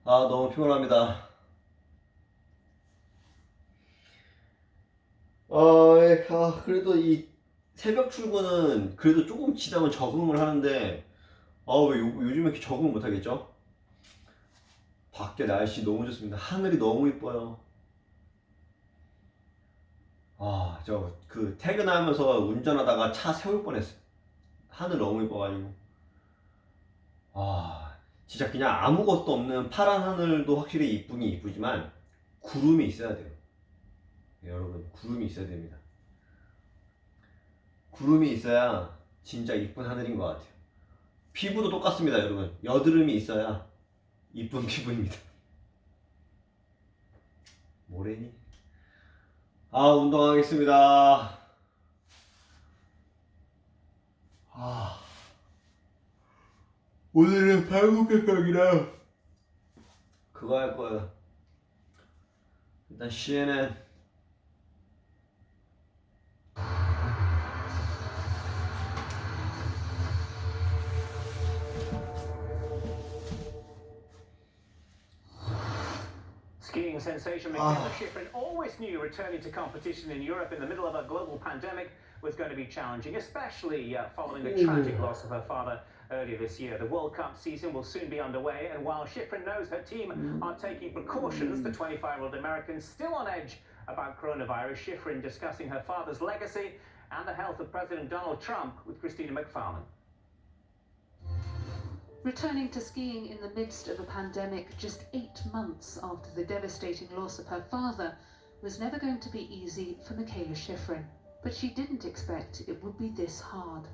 너무 피곤합니다. 그래도 이 새벽 출근은 그래도 조금 지나면 적응을 하는데, 왜 요즘에 이렇게 적응을 못하겠죠? 밖에 날씨 너무 좋습니다. 하늘이 너무 이뻐요. 저 그 퇴근하면서 운전하다가 차 세울 뻔했어요. 하늘 너무 이뻐가지고. 아, 진짜 그냥 아무것도 없는 파란 하늘도 확실히 이쁘긴 이쁘지만, 구름이 있어야 돼요. 네, 여러분, 구름이 있어야 됩니다. 구름이 있어야 진짜 이쁜 하늘인 것 같아요. 피부도 똑같습니다, 여러분. 여드름이 있어야 이쁜 피부입니다. 뭐래니? 운동하겠습니다. 아, 오늘은 팔굽혀펴기랑 그거 할 거예요. 일단 CNN. Skiing sensation Michaela Schifrin always knew returning to competition in Europe in the middle of a global pandemic was going to be challenging, especially following the tragic loss of her father earlier this year. The World Cup season will soon be underway, and while Schifrin knows her team are taking precautions, the 25-year-old American still on edge about coronavirus. Schifrin discussing her father's legacy and the health of President Donald Trump with Christina McFarlane. Returning to skiing in the midst of a pandemic just 8 months after the devastating loss of her father was never going to be easy for Michaela Schifrin, but she didn't expect it would be this hard.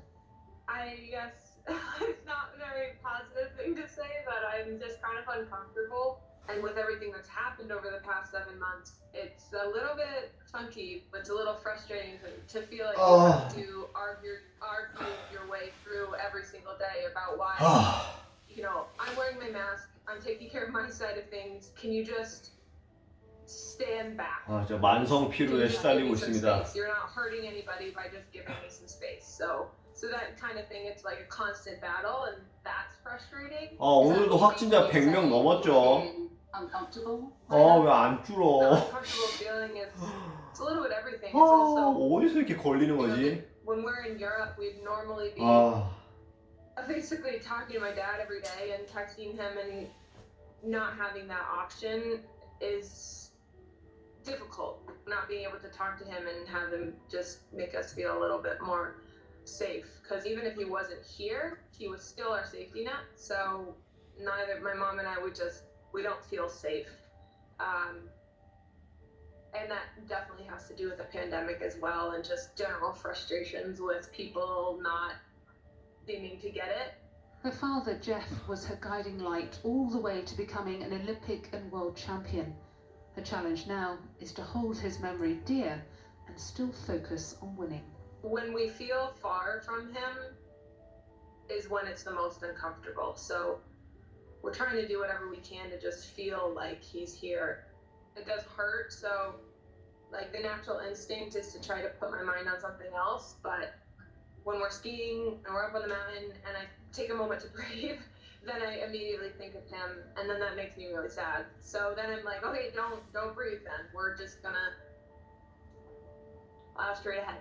I guess it's not a very positive thing to say, but I'm just kind of uncomfortable. And with everything that's happened over the past 7 months, it's a little bit funky. It's a little frustrating to feel like you have to argue your way through every single day about why, I'm wearing my mask, I'm taking care of my side of things. Can you just stand back? 저 만성 피로에 시달리고 있습니다. You're not hurting anybody by just giving me some space. So that kind of thing, it's like a constant battle, and that's frustrating. 오늘도 확진자 100명 넘었죠. Uncomfortable. 왜 안 줄어? Uncomfortable feeling is it's a little bit everything. It's also 어디서 이렇게 걸리는 거지? when we're in Europe, we'd normally be basically talking to my dad every day and texting him, and not having that option is difficult. Not being able to talk to him and have him just make us feel a little bit more safe, because even if he wasn't here, he was still our safety net. So neither my mom and I we don't feel safe, and that definitely has to do with the pandemic as well, and just general frustrations with people not seeming to get it. Her father, Jeff, was her guiding light all the way to becoming an Olympic and world champion. Her challenge now is to hold his memory dear and still focus on winning. When we feel far from him is when it's the most uncomfortable. So we're trying to do whatever we can to just feel like he's here. It does hurt, so like the natural instinct is to try to put my mind on something else, but when we're skiing and we're up on the mountain and I take a moment to breathe, then I immediately think of him, and then that makes me really sad. So then I'm like, okay, don't breathe then. We're just gonna plow straight ahead.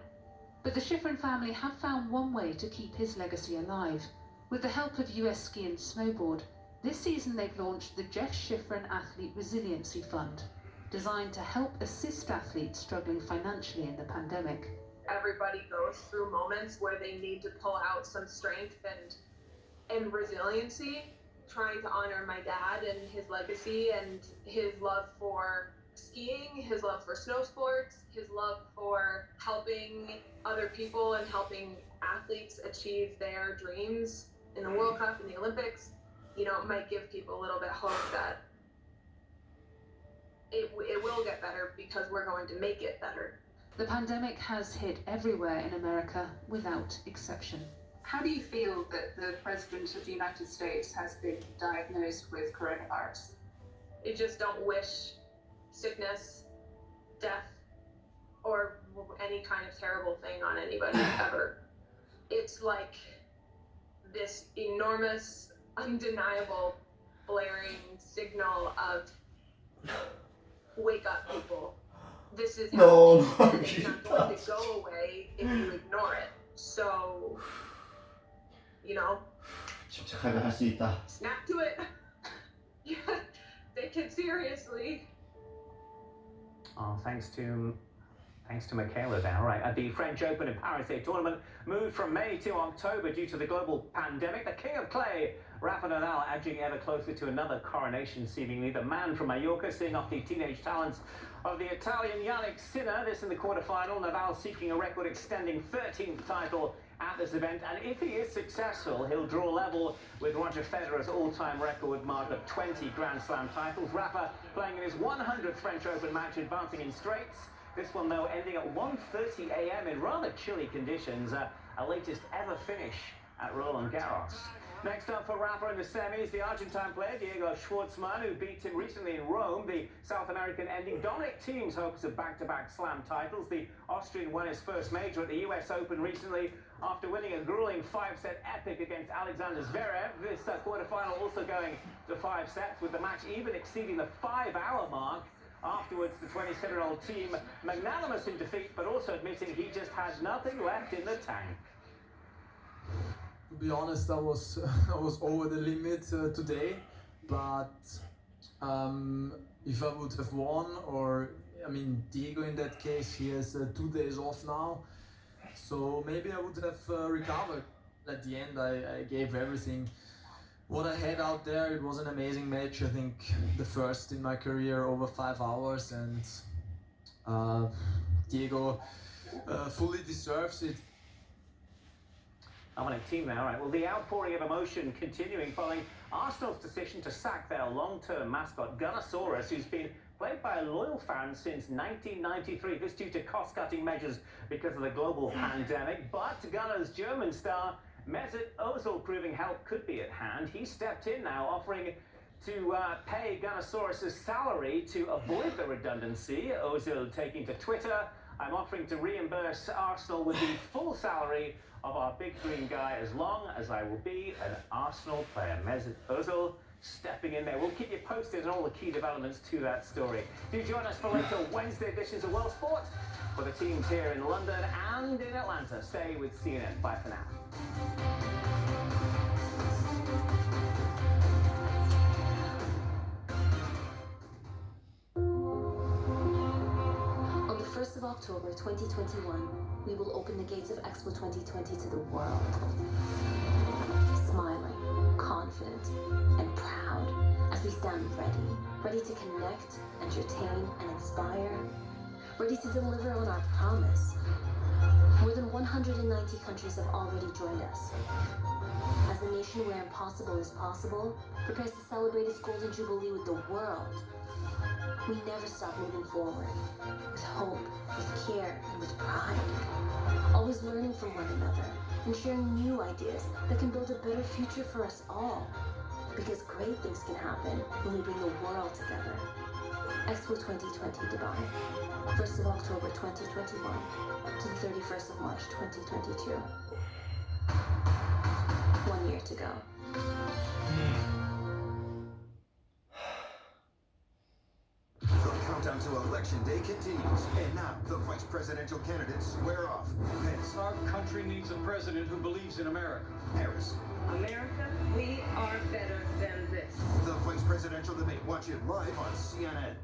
But the Schifrin family have found one way to keep his legacy alive. With the help of US Ski and Snowboard, this season they've launched the Jeff Schifrin Athlete Resiliency Fund, designed to help assist athletes struggling financially in the pandemic. Everybody goes through moments where they need to pull out some strength and resiliency, trying to honor my dad and his legacy and his love for skiing, his love for snow sports, his love for helping other people and helping athletes achieve their dreams in the World Cup and the Olympics. It might give people a little bit of hope that it will get better, because we're going to make it better. The pandemic has hit everywhere in America without exception. How do you feel that the President of the United States has been diagnosed with coronavirus? I just don't wish sickness, death, or any kind of terrible thing on anybody ever. It's like this enormous, undeniable blaring signal of wake up, people. This is No, happening, no, and it's not going to go away if you ignore it. So, you know, 침착하게 할 수 있다. snap to it. Yeah, take it seriously. Oh, thanks to Michaela there. All right, at the French Open in Paris, a tournament moved from May to October due to the global pandemic. The King of Clay, Rafa Nadal, edging ever closer to another coronation, seemingly. The man from Mallorca seeing off the teenage talents of the Italian Yannick Sinner. This in the quarterfinal. Nadal seeking a record-extending 13th title at this event, and if he is successful, he'll draw level with Roger Federer's all-time record mark of 20 Grand Slam titles. Rafa playing in his 100th French Open match, advancing in straights. This one, though, ending at 1:30 a.m. in rather chilly conditions, a latest ever finish at Roland Garros. Next up for Rafa in the semis, the Argentine player Diego Schwartzman, who beat him recently in Rome. The South American ending Dominic Thiem's hopes of back-to-back slam titles. The Austrian won his first major at the US Open recently after winning a grueling 5-set epic against Alexander Zverev. This quarterfinal also going to 5 sets, with the match even exceeding the 5-hour mark. Afterwards, the 27-year-old Thiem magnanimous in defeat, but also admitting he just had nothing left in the tank. To be honest, I was over the limit today, but if I would have won, or I mean Diego in that case, he has 2 days off now, so maybe I would have recovered. At the end, I gave everything what I had out there. It was an amazing match. I think the first in my career over 5 hours, and Diego fully deserves it. Dominic Thiem now, right. Well, the outpouring of emotion continuing following Arsenal's decision to sack their long-term mascot, Gunnosaurus, who's been played by a loyal fan since 1993. This due to cost-cutting measures because of the global pandemic. But Gunner's German star, Mesut Ozil, proving help could be at hand. He stepped in now, offering to pay Gunnosaurus' salary to avoid the redundancy. Ozil taking to Twitter, "I'm offering to reimburse Arsenal with the full salary of our big green guy as long as I will be an Arsenal player." Mesut Ozil stepping in there. We'll keep you posted on all the key developments to that story. Do join us for later Wednesday editions of World Sport for the teams here in London and in Atlanta. Stay with CNN. Bye for now. On the 1st of October 2021, we will open the gates of Expo 2020 to the world. Smiling, confident, and proud as we stand ready to connect, entertain, and inspire, ready to deliver on our promise. More than 190 countries have already joined us. As the nation where impossible is possible prepares to celebrate its golden jubilee with the world, we never stop moving forward, with hope, with care, and with pride. Always learning from one another and sharing new ideas that can build a better future for us all. Because great things can happen when we bring the world together. Expo 2020 Dubai, 1st of October 2021 to the 31st of March 2022. 1 year to go. The countdown to election day continues, and now the vice presidential candidates square off. Pence, Our country needs a president who believes in America. Harris. America, we are better than this. The vice presidential debate. Watch it live on CNN.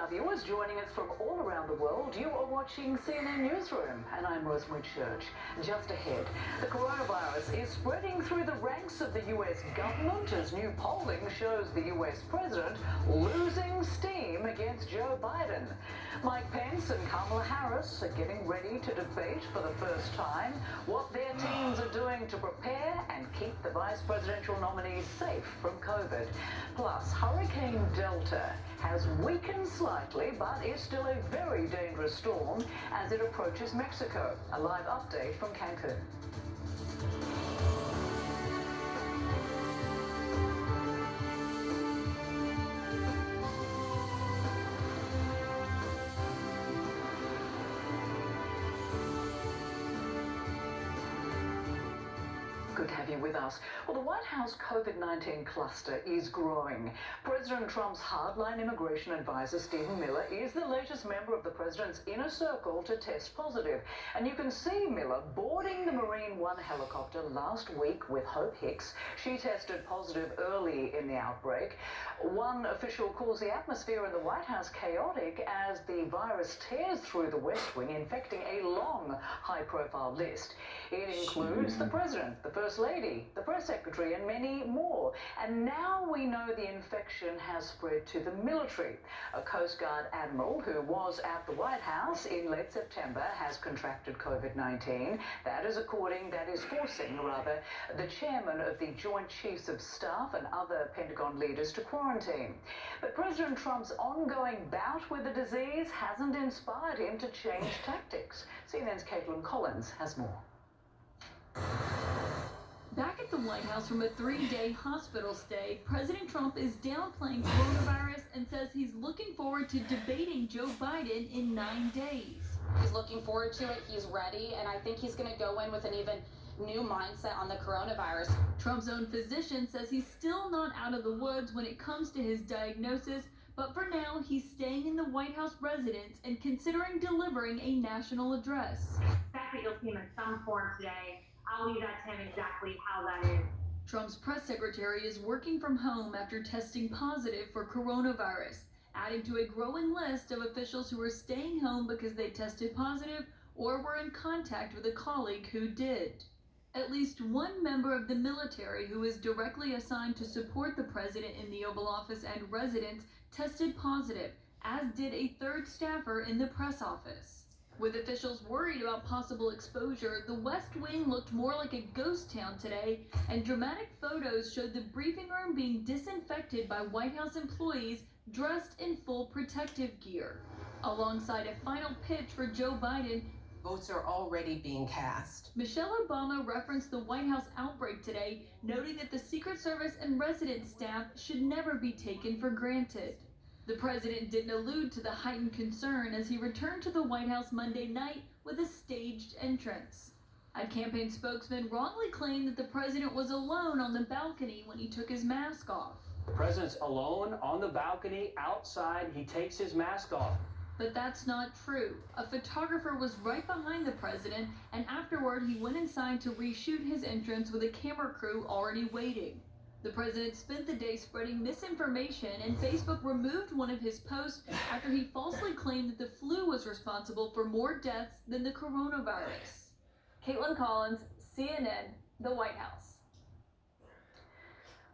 our viewers joining us from all around the world. You are watching CNN Newsroom, and I'm Rosemary Church. Just ahead, the coronavirus is spreading through the ranks of the US government as new polling shows the US president losing steam against Joe Biden. Mike Pence and Kamala Harris are getting ready to debate for the first time what their teams are doing to prepare and keep the vice presidential nominees safe from COVID. Plus, Hurricane Delta has weakened slightly, but is still a very dangerous storm as it approaches Mexico. A live update from Cancun. Good to have you with us. Well, the White House COVID-19 cluster is growing. President Trump's hardline immigration advisor, Stephen Miller, is the latest member of the president's inner circle to test positive. And you can see Miller boarding the Marine One helicopter last week with Hope Hicks. She tested positive early in the outbreak. One official calls the atmosphere in the White House chaotic as the virus tears through the West Wing, infecting a long, high-profile list. It includes the president, the First Lady, the press secretary, and many more. And now we know the infection has spread to the military. A Coast Guard admiral who was at the White House in late September has contracted COVID-19. That is forcing, the chairman of the Joint Chiefs of Staff and other Pentagon leaders to quarantine. But President Trump's ongoing bout with the disease hasn't inspired him to change tactics. CNN's Caitlin Collins has more. Back at the White House from a 3-day hospital stay, President Trump is downplaying coronavirus and says he's looking forward to debating Joe Biden in 9 days. He's looking forward to it, he's ready, and I think he's going to go in with an even new mindset on the coronavirus. Trump's own physician says he's still not out of the woods when it comes to his diagnosis, but for now he's staying in the White House residence and considering delivering a national address. Expect that you'll see him in some form today. I'll leave that to him exactly how that is. Trump's press secretary is working from home after testing positive for coronavirus, adding to a growing list of officials who are staying home because they tested positive or were in contact with a colleague who did. At least one member of the military who is directly assigned to support the president in the Oval Office and residence tested positive, as did a third staffer in the press office. With officials worried about possible exposure, the West Wing looked more like a ghost town today, and dramatic photos showed the briefing room being disinfected by White House employees dressed in full protective gear. Alongside a final pitch for Joe Biden, votes are already being cast. Michelle Obama referenced the White House outbreak today, noting that the Secret Service and resident staff should never be taken for granted. The president didn't allude to the heightened concern as he returned to the White House Monday night with a staged entrance. A campaign spokesman wrongly claimed that the president was alone on the balcony when he took his mask off. The president's alone on the balcony outside. He takes his mask off. But that's not true. A photographer was right behind the president, and afterward he went inside to reshoot his entrance with a camera crew already waiting. The president spent the day spreading misinformation, and Facebook removed one of his posts after he falsely claimed that the flu was responsible for more deaths than the coronavirus. Caitlin Collins, CNN, the White House.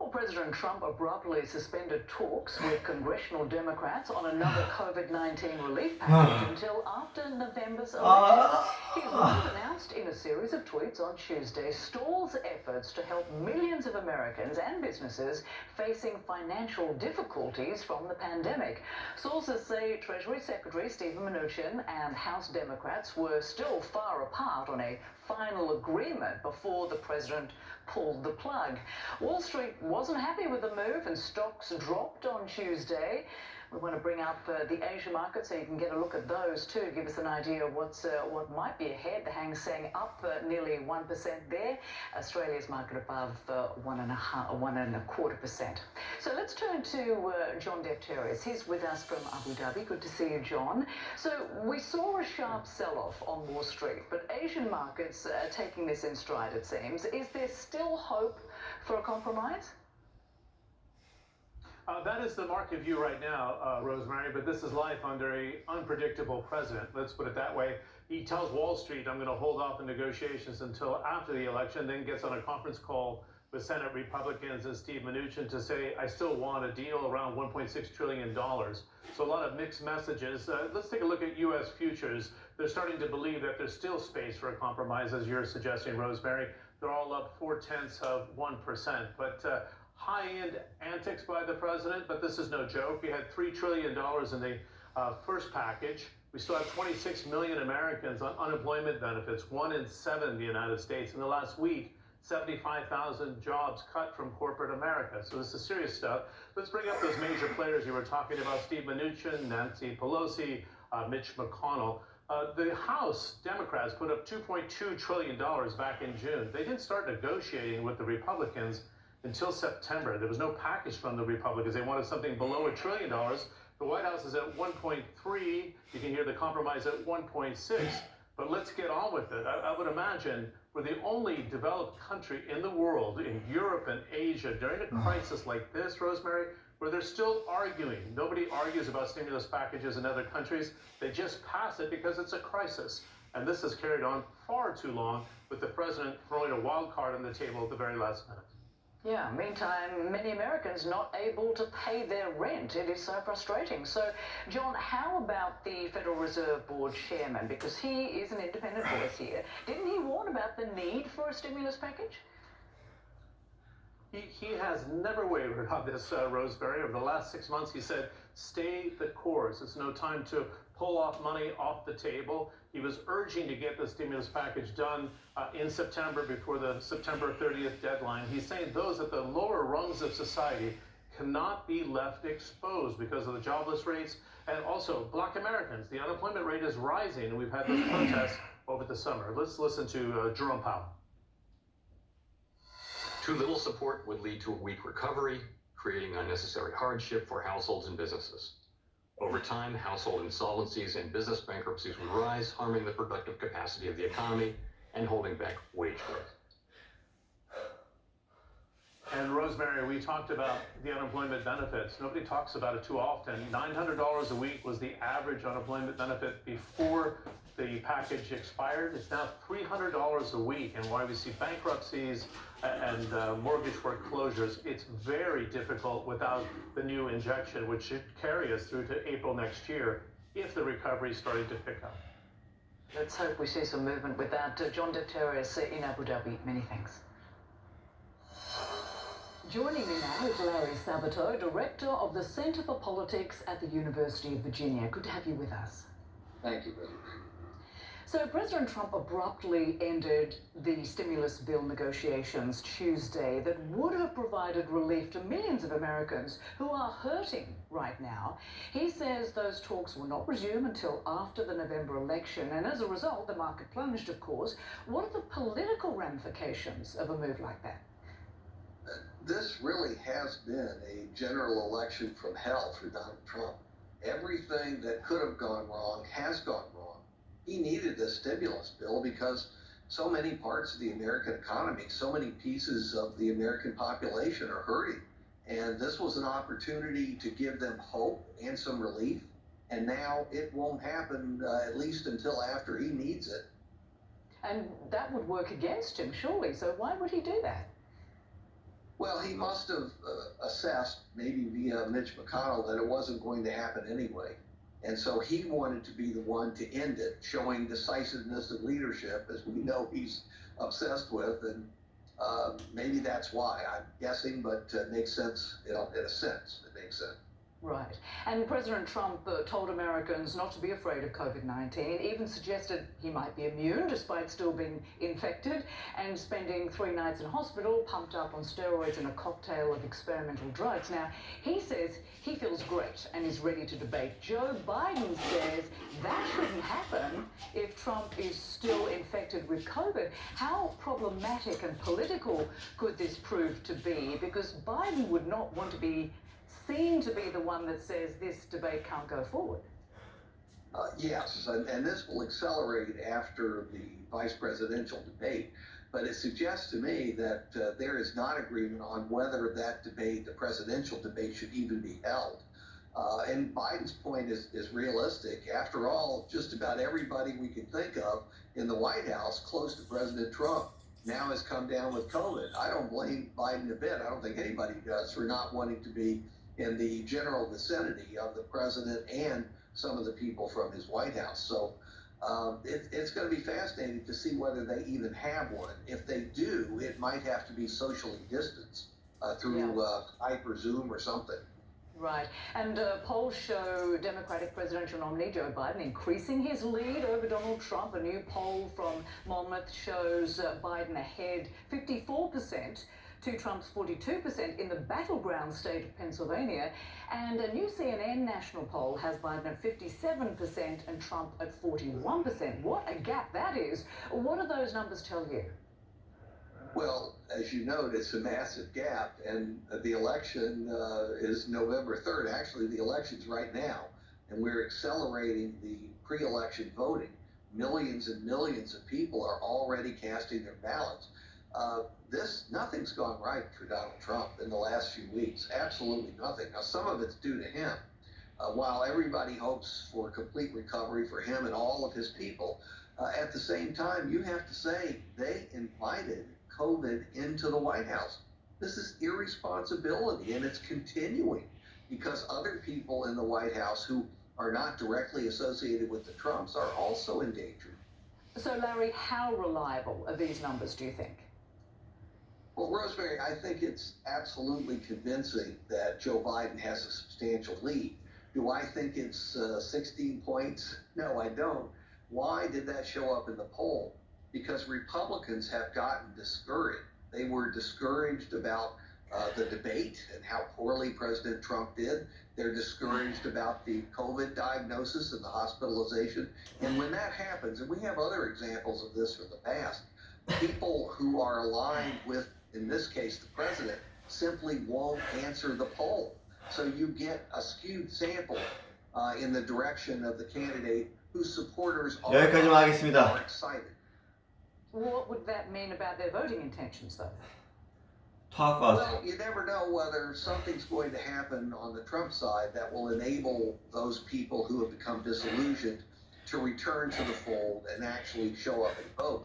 Well, President Trump abruptly suspended talks with congressional Democrats on another COVID-19 relief package until after November's election. His move, announced in a series of tweets on Tuesday, stalls efforts to help millions of Americans and businesses facing financial difficulties from the pandemic. Sources say Treasury Secretary Stephen Mnuchin and House Democrats were still far apart on a final agreement before the president pulled the plug. Wall Street wasn't happy with the move and stocks dropped on Tuesday. We want to bring up the Asia market so you can get a look at those too, give us an idea of what might be ahead. The Hang Seng up nearly 1% there. Australia's market above 1.25%. So let's turn to John Defterios. He's with us from Abu Dhabi. Good to see you, John. So we saw a sharp sell-off on Wall Street, but Asian markets are taking this in stride, it seems. Is there still hope for a compromise? That is the market view right now, Rosemary, but this is life under an unpredictable president. Let's put it that way. He tells Wall Street, I'm going to hold off the negotiations until after the election, then gets on a conference call with Senate Republicans and Steve Mnuchin to say, I still want a deal around $1.6 trillion. So a lot of mixed messages. Let's take a look at U.S. futures. They're starting to believe that there's still space for a compromise, as you're suggesting, Rosemary. They're all up 0.4%. But high-end antics by the president, but this is no joke. We had $3 trillion in the first package. We still have 26 million Americans on unemployment benefits, 1 in 7 in the United States. In the last week, 75,000 jobs cut from corporate America. So this is serious stuff. Let's bring up those major players you were talking about: Steve Mnuchin, Nancy Pelosi, Mitch McConnell. The House Democrats put up $2.2 trillion back in June. They didn't start negotiating with the Republicans until September. There was no package from the Republicans. They wanted something below $1 trillion. The White House is at 1.3. You can hear the compromise at 1.6. But let's get on with it. I would imagine we're the only developed country in the world, in Europe and Asia, during a crisis like this, Rosemary, where they're still arguing. Nobody argues about stimulus packages in other countries. They just pass it because it's a crisis. And this has carried on far too long, with the president throwing a wild card on the table at the very last minute. Yeah, meantime, many Americans not able to pay their rent. It is so frustrating. So, John, how about the Federal Reserve Board chairman? Because he is an independent voice here. Didn't he warn about the need for a stimulus package? He has never wavered on this, Rosemary. Over the last 6 months, he said, stay the course. It's no time to pull off money off the table. He was urging to get the stimulus package done in September, before the September 30th deadline. He's saying those at the lower rungs of society cannot be left exposed because of the jobless rates, and also Black Americans. The unemployment rate is rising, and we've had those protests over the summer. Let's listen to Jerome Powell. Too little support would lead to a weak recovery, creating unnecessary hardship for households and businesses. Over time, household insolvencies and business bankruptcies would rise, harming the productive capacity of the economy and holding back wage growth. And Rosemary, we talked about the unemployment benefits. Nobody talks about it too often. $900 a week was the average unemployment benefit before the package expired. It's now $300 a week. And why we see bankruptcies and mortgage foreclosures, it's very difficult without the new injection, which should carry us through to April next year if the recovery is starting to pick up. Let's hope we see some movement with that. John Defterios in Abu Dhabi, many thanks. Joining me now is Larry Sabato, Director of the Center for Politics at the University of Virginia. Good to have you with us. Thank you, President. So President Trump abruptly ended the stimulus bill negotiations Tuesday that would have provided relief to millions of Americans who are hurting right now. He says those talks will not resume until after the November election, and as a result, the market plunged, of course. What are the political ramifications of a move like that? This really has been a general election from hell for Donald Trump. Everything that could have gone wrong has gone wrong. He needed this stimulus bill because so many parts of the American economy, so many pieces of the American population are hurting. And this was an opportunity to give them hope and some relief. And now it won't happen, at least until after he needs it. And that would work against him, surely. So why would he do that? Well, he must have assessed, maybe via Mitch McConnell, that it wasn't going to happen anyway. And so he wanted to be the one to end it, showing decisiveness and leadership, as we know he's obsessed with. And maybe that's why. I'm guessing, but it makes sense, in a sense. It makes sense. Right. And President Trump told Americans not to be afraid of COVID-19, even suggested he might be immune despite still being infected, and spending 3 nights in hospital, pumped up on steroids and a cocktail of experimental drugs. Now, he says he feels great and is ready to debate. Joe Biden says that shouldn't happen if Trump is still infected with COVID. How problematic and political could this prove to be? Because Biden would not want to be seen to be the one that says this debate can't go forward. Yes, and this will accelerate after the vice presidential debate. But it suggests to me that there is not agreement on whether that debate, the presidential debate, should even be held. And Biden's point is realistic. After all, just about everybody we can think of in the White House close to President Trump now has come down with COVID. I don't blame Biden a bit. I don't think anybody does for not wanting to be in the general vicinity of the president and some of the people from his White House. So it's going to be fascinating to see whether they even have one. If they do, it might have to be socially distanced through Skype or Zoom or something. Right. And polls show Democratic presidential nominee Joe Biden increasing his lead over Donald Trump. A new poll from Monmouth shows Biden ahead 54% to Trump's 42% in the battleground state of Pennsylvania. And a new CNN national poll has Biden at 57% and Trump at 41%. What a gap that is. What do those numbers tell you? Well, as you note, it's a massive gap, and the election is November 3rd. Actually, the election's right now, and we're accelerating the pre-election voting. Millions and millions of people are already casting their ballots. Nothing's gone right for Donald Trump in the last few weeks. Absolutely nothing. Now, some of it's due to him. While everybody hopes for complete recovery for him and all of his people, at the same time, you have to say they invited COVID into the White House. This is irresponsibility, and it's continuing because other people in the White House who are not directly associated with the Trumps are also endangered. So, Larry, how reliable are these numbers, do you think? Well, Rosemary, I think it's absolutely convincing that Joe Biden has a substantial lead. Do I think it's 16 points? No, I don't. Why did that show up in the poll? Because Republicans have gotten discouraged. They were discouraged about the debate and how poorly President Trump did. They're discouraged about the COVID diagnosis and the hospitalization. And when that happens, and we have other examples of this from the past, people who are aligned with, in this case, the president, simply won't answer the poll. So you get a skewed sample in the direction of the candidate whose supporters are excited. What would that mean about their voting intentions, though? Well, you never know whether something's going to happen on the Trump side that will enable those people who have become disillusioned to return to the fold and actually show up and vote.